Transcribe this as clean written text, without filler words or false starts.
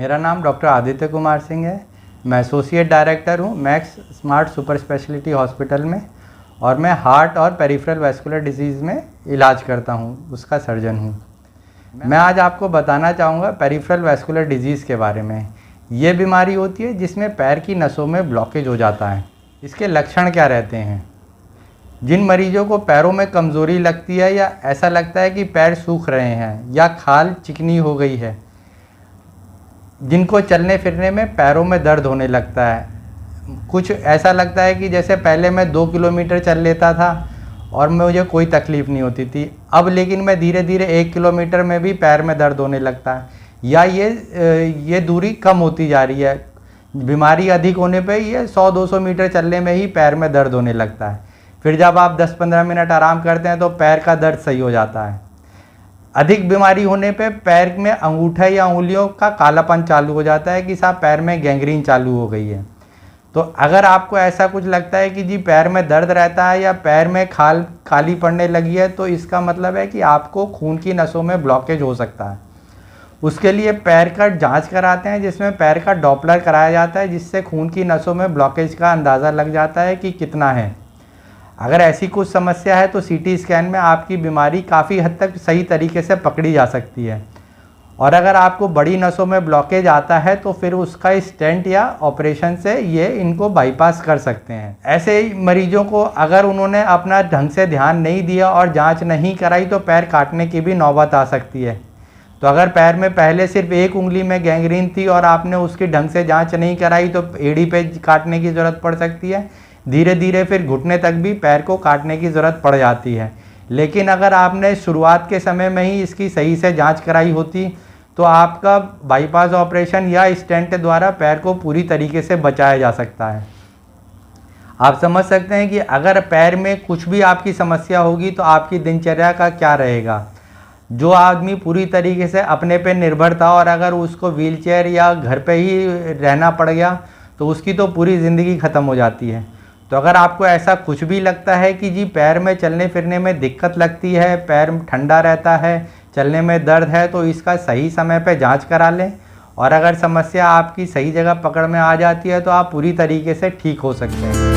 मेरा नाम डॉक्टर आदित्य कुमार सिंह है। मैं एसोसिएट डायरेक्टर हूँ max smart super speciality hospital में और मैं हार्ट और पेरिफेरल वैस्कुलर डिजीज़ में इलाज करता हूँ, उसका सर्जन हूँ। मैं आज आपको बताना चाहूँगा पेरिफेरल वैस्कुलर डिजीज़ के बारे में। ये बीमारी होती है जिसमें पैर की नसों में ब्लॉकेज हो जाता है। इसके लक्षण क्या रहते हैं? जिन मरीजों को पैरों में कमज़ोरी लगती है या ऐसा लगता है कि पैर सूख रहे हैं या खाल चिकनी हो गई है, जिनको चलने फिरने में पैरों में दर्द होने लगता है, कुछ ऐसा लगता है कि जैसे पहले मैं 2 किलोमीटर चल लेता था और मुझे कोई तकलीफ़ नहीं होती थी, अब लेकिन मैं धीरे धीरे 1 किलोमीटर में भी पैर में दर्द होने लगता है, या ये दूरी कम होती जा रही है। बीमारी अधिक होने पे ये 100-200 मीटर चलने में ही पैर में दर्द होने लगता है। फिर जब आप 10-15 मिनट आराम करते हैं तो पैर का दर्द सही हो जाता है। अधिक बीमारी होने पे पैर में अंगूठे या उंगलियों का कालापन चालू हो जाता है कि साहब पैर में गैंग्रीन चालू हो गई है। तो अगर आपको ऐसा कुछ लगता है कि जी पैर में दर्द रहता है या पैर में खाल काली पड़ने लगी है, तो इसका मतलब है कि आपको खून की नसों में ब्लॉकेज हो सकता है। उसके लिए पैर का जांच कराते हैं, जिसमें पैर का डॉपलर कराया जाता है, जिससे खून की नसों में ब्लॉकेज का अंदाज़ा लग जाता है कि कितना है। अगर ऐसी कुछ समस्या है तो सीटी स्कैन में आपकी बीमारी काफ़ी हद तक सही तरीके से पकड़ी जा सकती है। और अगर आपको बड़ी नसों में ब्लॉकेज आता है तो फिर उसका स्टेंट या ऑपरेशन से ये इनको बाईपास कर सकते हैं। ऐसे ही मरीजों को अगर उन्होंने अपना ढंग से ध्यान नहीं दिया और जांच नहीं कराई तो पैर काटने की भी नौबत आ सकती है। तो अगर पैर में पहले सिर्फ एक उंगली में गैंग्रीन थी और आपने उसकी ढंग से जांच नहीं कराई तो एड़ी पे काटने की ज़रूरत पड़ सकती है। धीरे धीरे फिर घुटने तक भी पैर को काटने की ज़रूरत पड़ जाती है। लेकिन अगर आपने शुरुआत के समय में ही इसकी सही से जांच कराई होती तो आपका बाईपास ऑपरेशन या स्टेंट द्वारा पैर को पूरी तरीके से बचाया जा सकता है। आप समझ सकते हैं कि अगर पैर में कुछ भी आपकी समस्या होगी तो आपकी दिनचर्या का क्या रहेगा। जो आदमी पूरी तरीके से अपने पे निर्भर था और अगर उसको व्हीलचेयर या घर पे ही रहना पड़ गया तो उसकी तो पूरी ज़िंदगी ख़त्म हो जाती है। तो अगर आपको ऐसा कुछ भी लगता है कि जी पैर में चलने फिरने में दिक्कत लगती है, पैर ठंडा रहता है, चलने में दर्द है, तो इसका सही समय पे जांच करा लें। और अगर समस्या आपकी सही जगह पकड़ में आ जाती है तो आप पूरी तरीके से ठीक हो सकते हैं।